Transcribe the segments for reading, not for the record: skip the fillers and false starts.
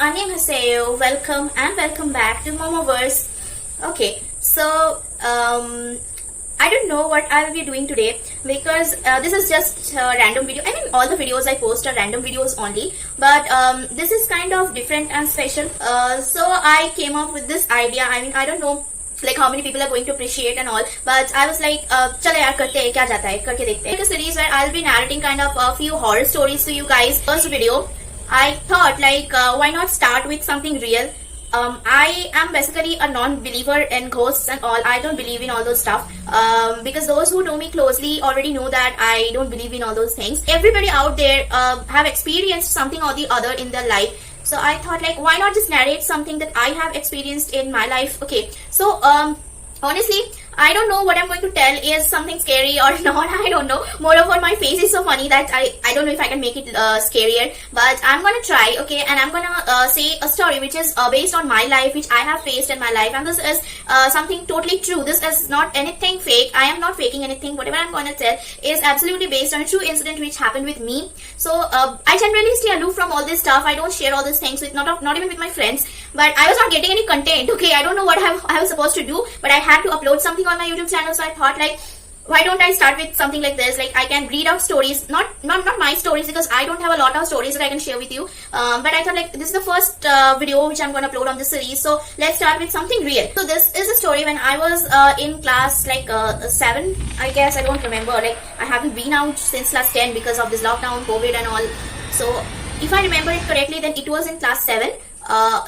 Annyeonghaseyo, welcome and welcome back to Momoverse. Okay, so I don't know what I will be doing today because this is just a random video. I mean, all the videos I post are random videos only, but this is kind of different and special. So I came up with this idea. I mean, I don't know like how many people are going to appreciate and all, but I was like, chalo yaar karte hain, kya jata hai, karke dekhte hain. It's a series where I'll be narrating kind of a few horror stories to you guys. First video, I thought like why not start with something real. I am basically a non-believer in ghosts and all. I don't believe in all those stuff because those who know me closely already know that I don't believe in all those things. Everybody out there have experienced something or the other in their life. So I thought like why not just narrate something that I have experienced in my life. Okay, so honestly I don't know what I'm going to tell is something scary or not. I don't know. Moreover, my face is so funny that I don't know if I can make it scarier, but I'm gonna try. Okay, and I'm gonna say a story which is based on my life, which I have faced in my life, and this is something totally true. This is not anything fake. I am not faking anything. Whatever I'm gonna tell is absolutely based on a true incident which happened with me. So I generally stay aloof from all this stuff. I don't share all these things with not even with my friends. But I was not getting any content. Okay, I don't know what I was supposed to do, but I had to upload something on my YouTube channel, so I thought like why don't I start with something like this. Like I can read out stories, not my stories because I don't have a lot of stories that I can share with you, but I thought like this is the first video which I'm going to upload on this series, so let's start with something real. So this is a story when I was in class like 7, I guess. I don't remember, like I haven't been out since class 10 because of this lockdown, COVID and all. So if I remember it correctly, then it was in class 7.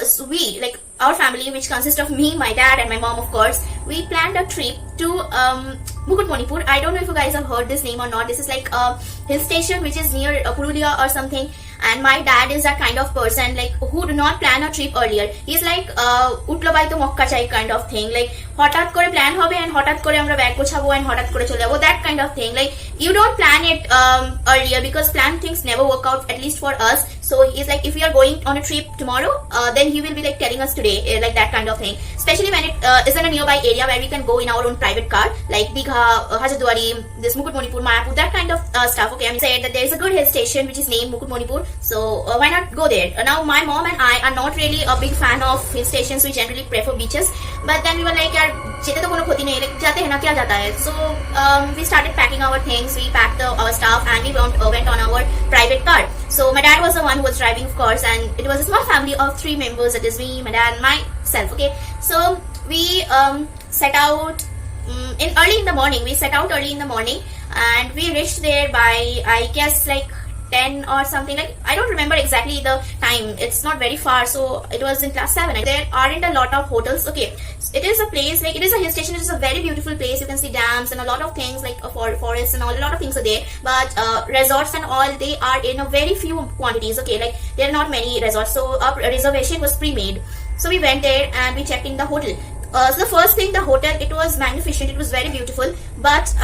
So we, like our family, which consists of me, my dad and my mom of course, we planned a trip to Mukutmanipur. I don't know if you guys have heard this name or not. This is like a hill station which is near Purulia or something. And my dad is that kind of person like who do not plan a trip earlier. He's like utlo bai to mokka chai kind of thing. Like hotat kore plan hobe and hotat kore amra bag gochhabo and hotat kore chole jabo, that kind of thing. Like you don't plan it earlier because planned things never work out, at least for us. So he's like, if we are going on a trip tomorrow, then he will be like telling us today, like that kind of thing. Especially when it is in a nearby area where we can go in our own private car, like Digha, Hajadwari, this Mukutmanipur, Mayapur, that kind of stuff. Okay, I said that there is a good hill station which is named Mukutmanipur. So why not go there? Now my mom and I are not really a big fan of hill stations. We generally prefer beaches. But then we were like, yaar, chete to kono khoti nahi, like jate hai na, kya jata hai. So we started packing our things. We packed our stuff and we went on our private car. So my dad was the one who was driving, of course, and it was a small family of 3 members. That is me, my dad, and myself. Okay, so we set out early in the morning. We set out early in the morning and we reached there by, I guess, like 10 or something. Like I don't remember exactly the time. It's not very far, so it was in class 7. There aren't a lot of hotels. Okay, it is a place, like it is a hill station. It is a very beautiful place. You can see dams and a lot of things like forests and all. A lot of things are there, but resorts and all, they are in a very few quantities. Okay, like there are not many resorts, so our reservation was pre-made. So we went there and we checked in the hotel. So the first thing, the hotel, it was magnificent, it was very beautiful, but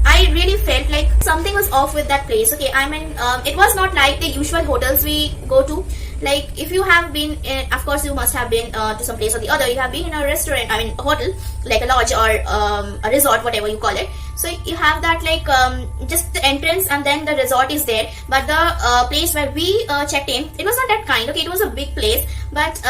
I really felt like something was off with that place. Okay, I mean, it was not like the usual hotels we go to. Like if you have been in, of course you must have been to some place or the other, you have been in a restaurant, I mean a hotel, like a lodge or a resort, whatever you call it. So you have that like just the entrance and then the resort is there, but the place where we checked in, it was not that kind. Okay, it was a big place, but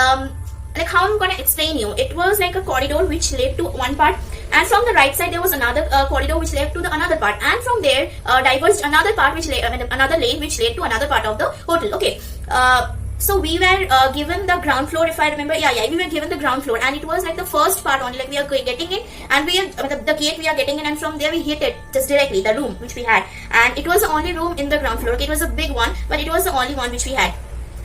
like how I'm gonna explain you, it was like a corridor which led to one part, and from the right side there was another corridor which led to the another part, and from there diverged another part which led, I mean another lane which led to another part of the hotel. Okay, so we were given the ground floor, if I remember. Yeah, we were given the ground floor, and it was like the first part only. Like we are getting in, and we are the gate we are getting in, and from there we hit it just directly, the room which we had, and it was the only room in the ground floor. Okay, it was a big one, but it was the only one which we had.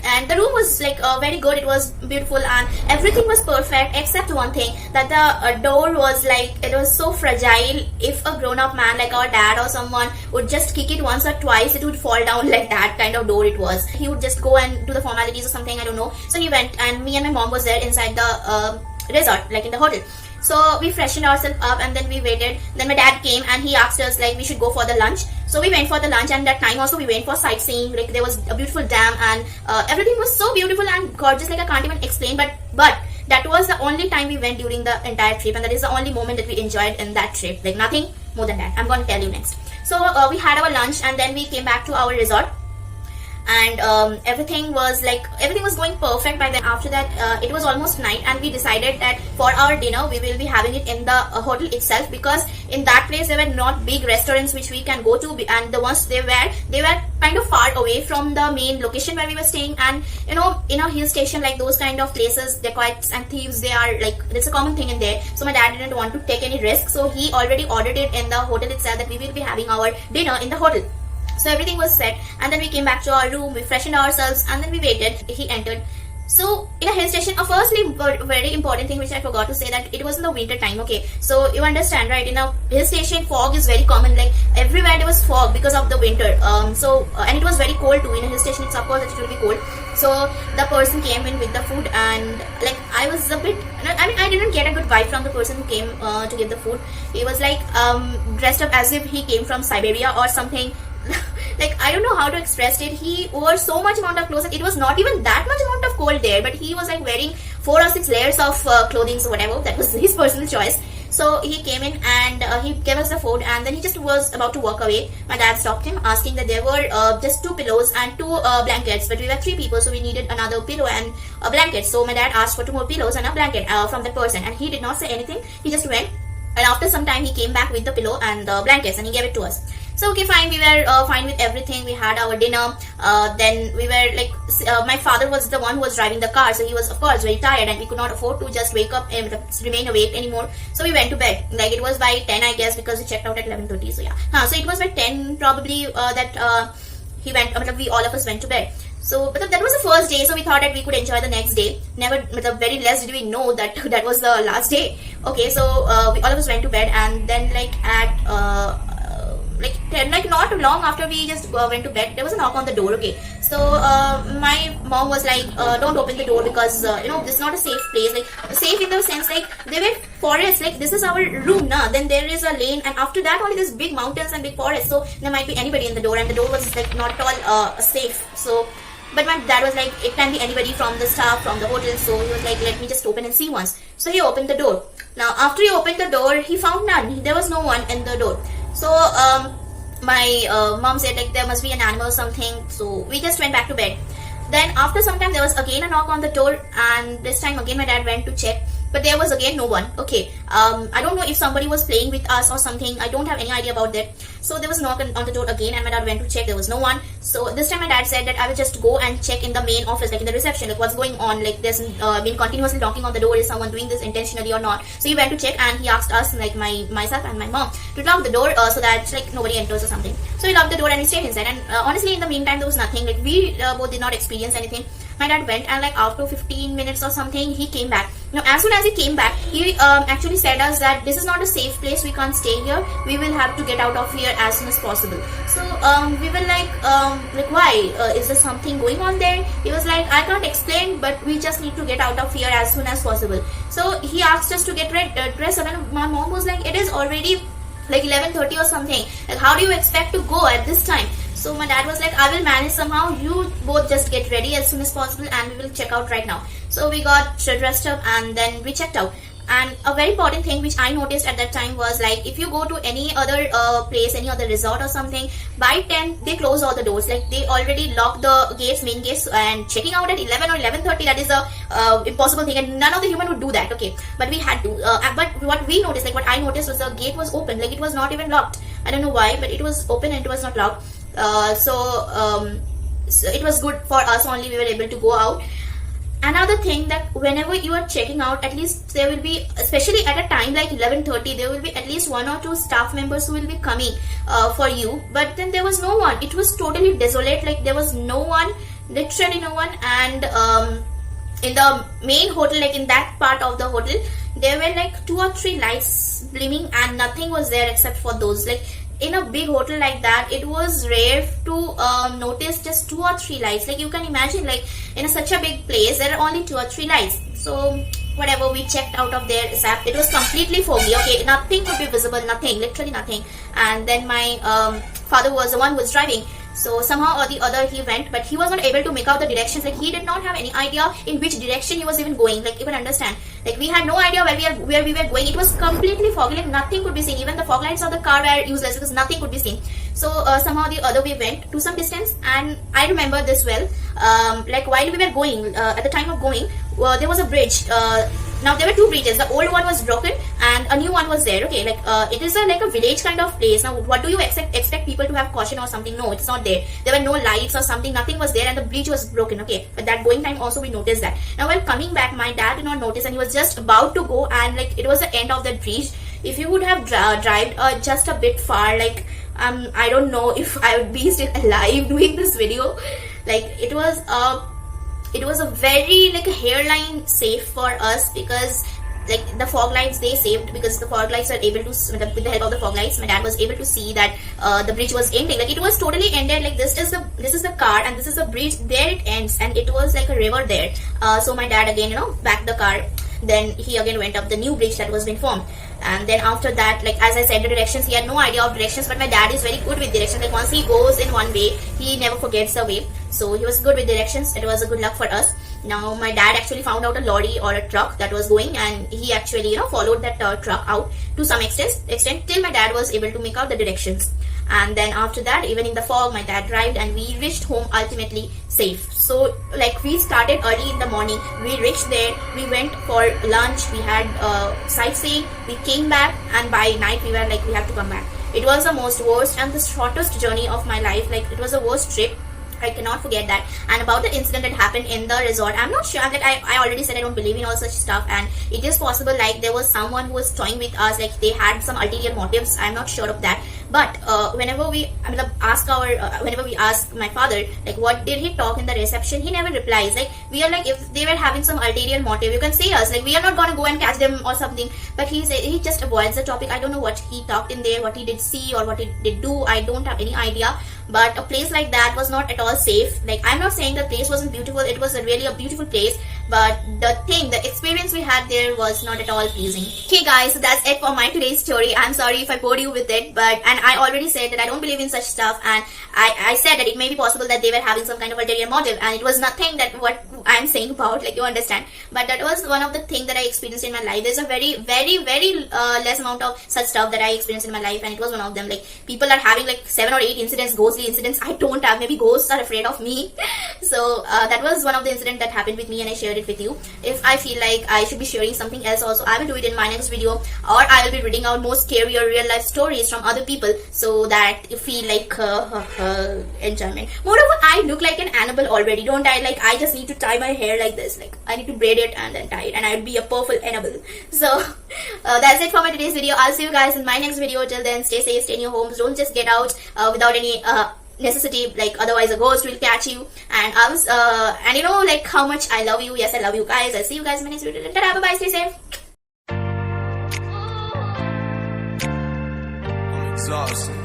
And the room was like very good. It was beautiful and everything was perfect except one thing, that the door was like, it was so fragile. If a grown-up man like our dad or someone would just kick it once or twice, it would fall down. Like that kind of door it was. He would just go and do the formalities or something, I don't know. So he went, and me and my mom was there inside the resort, like in the hotel. So we freshened ourselves up and then we waited. Then my dad came and he asked us like we should go for the lunch. So we went for the lunch, and that time also we went for sightseeing. Like there was a beautiful dam and everything was so beautiful and gorgeous, like I can't even explain. But that was the only time we went during the entire trip, and that is the only moment that we enjoyed in that trip. Like nothing more than that. I'm going to tell you next. So we had our lunch and then we came back to our resort. and everything was going perfect by then. After that, it was almost night, and we decided that for our dinner we will be having it in the hotel itself, because in that place there were not big restaurants which we can go to, and the ones they were kind of far away from the main location where we were staying. And in a hill station, like those kind of places, dacoits and thieves, they are like, it's a common thing in there. So my dad didn't want to take any risk, so he already ordered it in the hotel itself, that we will be having our dinner in the hotel. So everything was set, and then we came back to our room, we freshened ourselves, and then we waited. He entered. So in a hill station, firstly, very important thing which I forgot to say, that it was in the winter time. Okay, so you understand, right? In a hill station, fog is very common. Like everywhere there was fog because of the winter. And it was very cold too. In a hill station, it's of course it will be cold. So the person came in with the food, and like I was a bit, I didn't get a good vibe from the person who came to get the food. He was like dressed up as if he came from Siberia or something. Like I don't know how to express it. He wore so much amount of clothes. Like, it was not even that much amount of cold there, but he was like wearing 4 or 6 layers of clothing, so whatever. That was his personal choice. So he came in, and he gave us the food, and then he just was about to walk away. My dad stopped him, asking that there were just 2 pillows and 2 blankets, but we were 3 people, so we needed another pillow and a blanket. So my dad asked for 2 more pillows and a blanket from that person, and he did not say anything. He just went, and after some time he came back with the pillow and the blankets, and he gave it to us. So okay, fine, we were fine with everything. We had our dinner. Then we were like, my father was the one who was driving the car, so he was of course very tired, and we could not afford to just wake up and remain awake anymore. So we went to bed. Like it was by 10, I guess, because we checked out at 11:30. So yeah, so it was by 10 probably that he went. We all of us went to bed. So, but that was the first day, so we thought that we could enjoy the next day. Never, very less did we know that that was the last day. Okay, so we all of us went to bed, and then like at not long after we just went to bed, there was a knock on the door. Okay, so my mom was like, don't open the door, because this is not a safe place. Like safe in the sense, like there were forests, like this is our room now, then there is a lane, and after that only there's big mountains and big forests, so there might be anybody in the door, and the door was like not at all safe. So but my dad was like, it can be anybody from the staff, from the hotel. So he was like, let me just open and see once. So he opened the door. Now after he opened the door, he found none. There was no one in the door. So my mom said like there must be an animal or something. So we just went back to bed. Then after some time there was again a knock on the door, and this time again my dad went to check, but there was again no one. Okay, I don't know if somebody was playing with us or something. I don't have any idea about that. So there was a knock on the door again, and my dad went to check. There was no one. So this time my dad said that I will just go and check in the main office, like in the reception, like what's going on. Like there's been continuously knocking on the door. Is someone doing this intentionally or not? So he went to check, and he asked us, like myself and my mom, to lock the door so that like nobody enters or something. So we locked the door and we stayed inside. And honestly, in the meantime, there was nothing. Like we both did not experience anything. My dad went, and like after 15 minutes or something, he came back. Now as soon as he came back, he actually said us that this is not a safe place, we can't stay here, we will have to get out of here as soon as possible. So we were like why, is there something going on there? He was like, I can't explain, but we just need to get out of here as soon as possible. So he asked us to get dressed up, and my mom was like, it is already like 11:30 or something, like how do you expect to go at this time? So my dad was like, I will manage somehow, you both just get ready as soon as possible, and we will check out right now. So we got dressed up, and then we checked out. And a very important thing which I noticed at that time was, like, if you go to any other place, any other resort or something, by 10 they close all the doors. Like they already lock the gates, main gates, and checking out at 11 or 11:30, that is a impossible thing, and none of the human would do that. Okay, but we had to. But what we noticed, like what I noticed, was the gate was open. Like it was not even locked. I don't know why, but it was open and it was not locked. So it was good for us only. We were able to go out. Another thing, that whenever you are checking out, at least there will be, especially at a time like 11:30, there will be at least 1 or 2 staff members who will be coming for you. But then there was no one. It was totally desolate. Like there was no one, literally no one. And in the main hotel, like in that part of the hotel, there were like 2 or 3 lights gleaming, and nothing was there except for those. Like in a big hotel like that, it was rare to notice just 2 or 3 lights. Like you can imagine, like in such a big place, there are only 2 or 3 lights. So whatever, we checked out of there. It was completely foggy. Okay, nothing could be visible, nothing, literally nothing. And then my father was the one who was driving. So somehow or the other he went, but he was not able to make out the directions. Like he did not have any idea in which direction he was even going. Like you can understand. Like we had no idea where we were going. It was completely foggy, like nothing could be seen. Even the fog lights of the car were useless because nothing could be seen. So somehow the other we went to some distance, and I remember this well. Like while we were going, at the time of going, there was a bridge. Now there were two bridges. The old one was broken and a new one was there. Okay, like it is like a village kind of place. Now what do you expect people to have caution or something? No, it's not there. There were no lights or something. Nothing was there, and the bridge was broken. Okay, but that going time also we noticed that. Now while coming back, my dad did not notice, and he was just about to go, and like it was the end of the bridge. If you would have driven just a bit far, like I don't know if I would be still alive doing this video. Like it was a very like a hairline safe for us, because like the fog lights they saved, because the fog lights are able to, with the help of the fog lights, my dad was able to see that the bridge was ending. Like it was totally ended. Like this is the car and this is the bridge. There it ends, and it was like a river there. So my dad again, backed the car. Then he again went up the new bridge that was been formed. And then after that, like as I said, the directions, he had no idea of directions, but my dad is very good with directions. Like once he goes in one way, he never forgets the way. So he was good with directions. It was a good luck for us. Now my dad actually found out a lorry or a truck that was going, and he actually followed that truck out to some extent till my dad was able to make out the directions. And then after that, even in the fog, my dad drove and we reached home ultimately safe. So like we started early in the morning, we reached there, we went for lunch, we had sightseeing, we came back, and by night we were like, we have to come back. It was the most worst and the shortest journey of my life. Like it was the worst trip. I cannot forget that. And about the incident that happened in the resort, I'm not sure. That I already said I don't believe in all such stuff, and it is possible like there was someone who was toying with us, like they had some ulterior motives. I'm not sure of that. But whenever we ask my father, like what did he talk in the reception, he never replies. Like we are like, if they were having some ulterior motive, you can say us, like we are not gonna go and catch them or something. But he just avoids the topic. I don't know what he talked in there, what he did see or what he did do. I don't have any idea. But a place like that was not at all safe. Like I'm not saying the place wasn't beautiful, it was really a beautiful place, but the experience we had there was not at all pleasing. Okay guys, so that's it for my today's story. I'm sorry if I bored you with it, and I already said that I don't believe in such stuff, and I said that it may be possible that they were having some kind of ulterior motive, and it was nothing that what I'm saying about, like you understand. But that was one of the things that I experienced in my life. There's a very less amount of such stuff that I experienced in my life, and it was one of them. Like people are having like 7 or 8 incidents, ghostly incidents. I don't have. Maybe ghosts are afraid of me. So that was one of the incidents that happened with me, and I shared it with you. If I feel like I should be sharing something else also, I will do it in my next video, or I will be reading out more scary or real life stories from other people, so that you feel like enjoyment. Moreover, I look like an Annabelle already, don't I? Like I just need to tie my hair like this. Like I need to braid it and then tie it, and I would be a perfect Annabelle. So that's it for my today's video. I'll see you guys in my next video. Till then, stay safe, stay in your homes. Don't just get out without any necessity, like otherwise a ghost will catch you. And I was and you know like how much I love you. Yes, I love you guys. I'll see you guys in my next video. Ta-da, bye bye, stay safe. I'm exhausted.